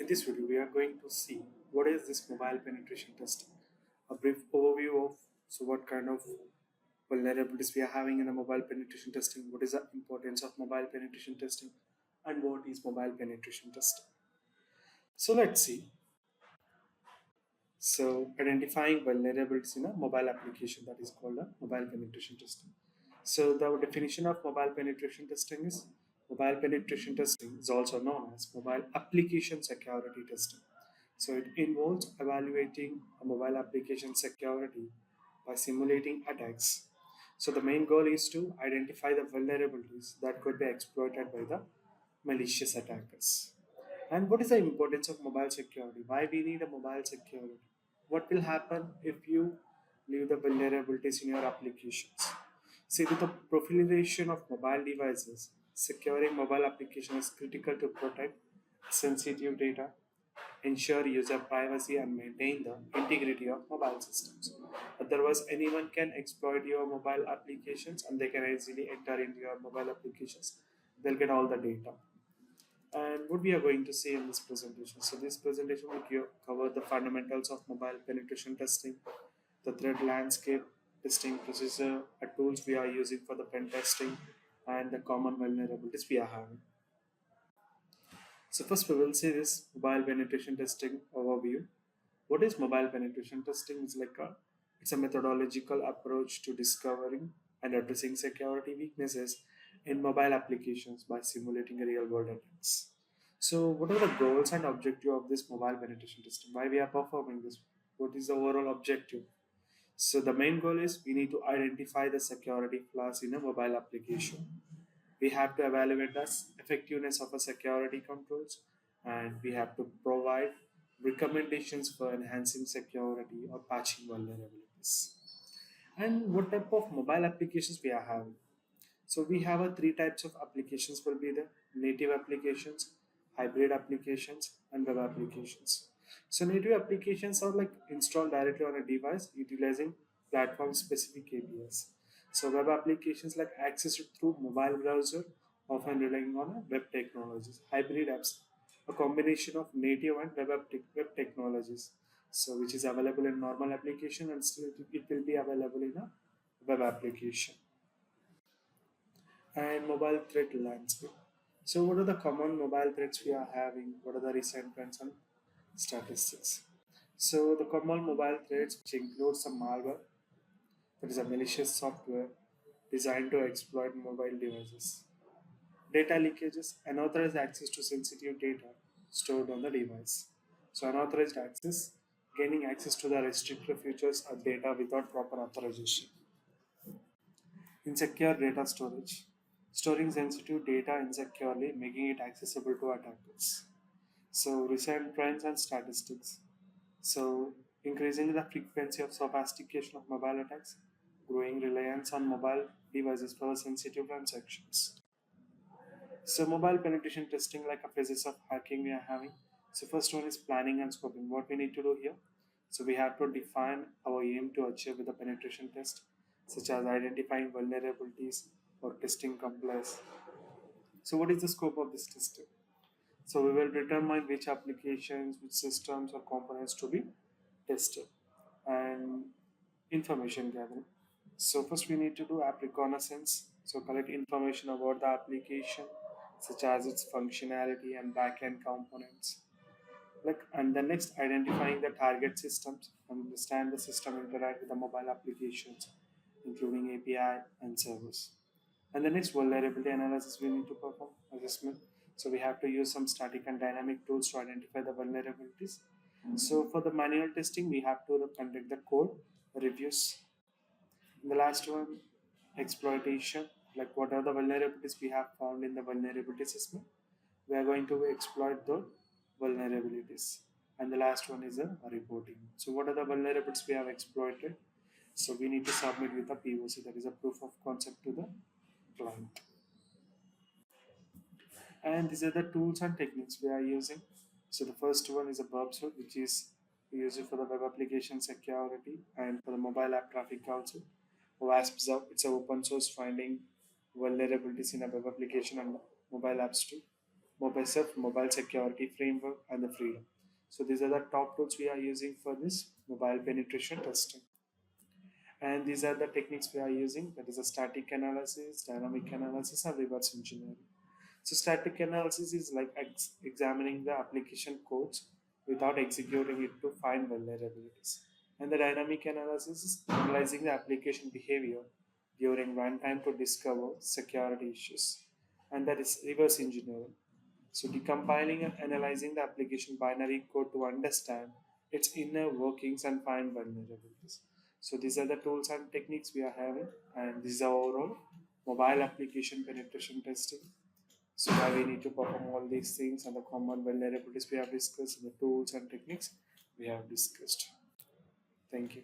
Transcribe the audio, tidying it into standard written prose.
In this video, we are going to see what is this mobile penetration testing, a brief overview of what kind of vulnerabilities we are having in the mobile penetration testing, what is the importance of mobile penetration testing, and what is mobile penetration testing. So let's see. So identifying vulnerabilities in a mobile application, that is called a mobile penetration testing. So the definition of mobile penetration testing is mobile penetration testing is also known as mobile application security testing. So it involves evaluating a mobile application security by simulating attacks. So the main goal is to identify the vulnerabilities that could be exploited by the malicious attackers. And what is the importance of mobile security? Why we need a mobile security? What will happen if you leave the vulnerabilities in your applications? See, with the proliferation of mobile devices, securing mobile applications is critical to protect sensitive data, ensure user privacy, and maintain the integrity of mobile systems. Otherwise, anyone can exploit your mobile applications and they can easily enter into your mobile applications. They'll get all the data. And what we are going to see in this presentation. So this presentation will cover the fundamentals of mobile penetration testing, the threat landscape testing procedure, the tools we are using for the pen testing, and the common vulnerabilities we are having. So first we will see this mobile penetration testing overview. What is mobile penetration testing? It's a methodological approach to discovering and addressing security weaknesses in mobile applications by simulating real world attacks. So what are the goals and objective of this mobile penetration testing? Why we are performing this? What is the overall objective? So the main goal is we need to identify the security flaws in a mobile application. We have to evaluate the effectiveness of a security controls, and we have to provide recommendations for enhancing security or patching vulnerabilities. And what type of mobile applications we are having? So we have a three types of applications will be the native applications, hybrid applications, and web applications. So native applications are like installed directly on a device utilizing platform specific APIs. So web applications like accessed through mobile browser, often relying on a web technologies. Hybrid apps, a combination of native and web technologies. So which is available in normal application and still it will be available in a web application. And mobile threat landscape. So, what are the common mobile threats we are having? What are the recent trends and statistics? So, the common mobile threats, which include some malware, that is a malicious software designed to exploit mobile devices, data leakages, unauthorized access to sensitive data stored on the device. So, unauthorized access, gaining access to the restricted features or data without proper authorization. Insecure data storage. Storing sensitive data insecurely, making it accessible to attackers. So, recent trends and statistics. So, increasing the frequency of sophistication of mobile attacks, growing reliance on mobile devices for sensitive transactions. So, mobile penetration testing, like a phases of hacking we are having. So, first one is planning and scoping. What we need to do here? So, we have to define our aim to achieve with the penetration test, such as identifying vulnerabilities or testing compliance. So, what is the scope of this testing? So, we will determine which applications, which systems or components to be tested, and information gathering. So first we need to do app reconnaissance. So collect information about the application, such as its functionality and backend components. And the next identifying the target systems, understand the system interact with the mobile applications, including API and servers. And the next vulnerability analysis we need to perform assessment. So we have to use some static and dynamic tools to identify the vulnerabilities. So for the manual testing, we have to conduct the code reviews. And the last one, exploitation. Like what are the vulnerabilities we have found in the vulnerability assessment? We are going to exploit the vulnerabilities. And the last one is a reporting. So what are the vulnerabilities we have exploited? So we need to submit with a POC, that is a proof of concept to the client. And these are the tools and techniques we are using. So the first one is a burp suite, which is we use it for the web application security and for the mobile app traffic also. WASP is it's a open source finding vulnerabilities in a web application and mobile apps too. mobile security framework, and the freedom. So these are the top tools we are using for this mobile penetration testing. And these are the techniques we are using, that is a static analysis, dynamic analysis, and reverse engineering. So static analysis is like examining the application codes without executing it to find vulnerabilities. And the dynamic analysis is analyzing the application behavior during runtime to discover security issues. And that is reverse engineering. So decompiling and analyzing the application binary code to understand its inner workings and find vulnerabilities. So these are the tools and techniques we are having, and this is our overall mobile application penetration testing. So now we need to perform all these things, and the common vulnerabilities we have discussed, and the tools and techniques we have discussed. Thank you.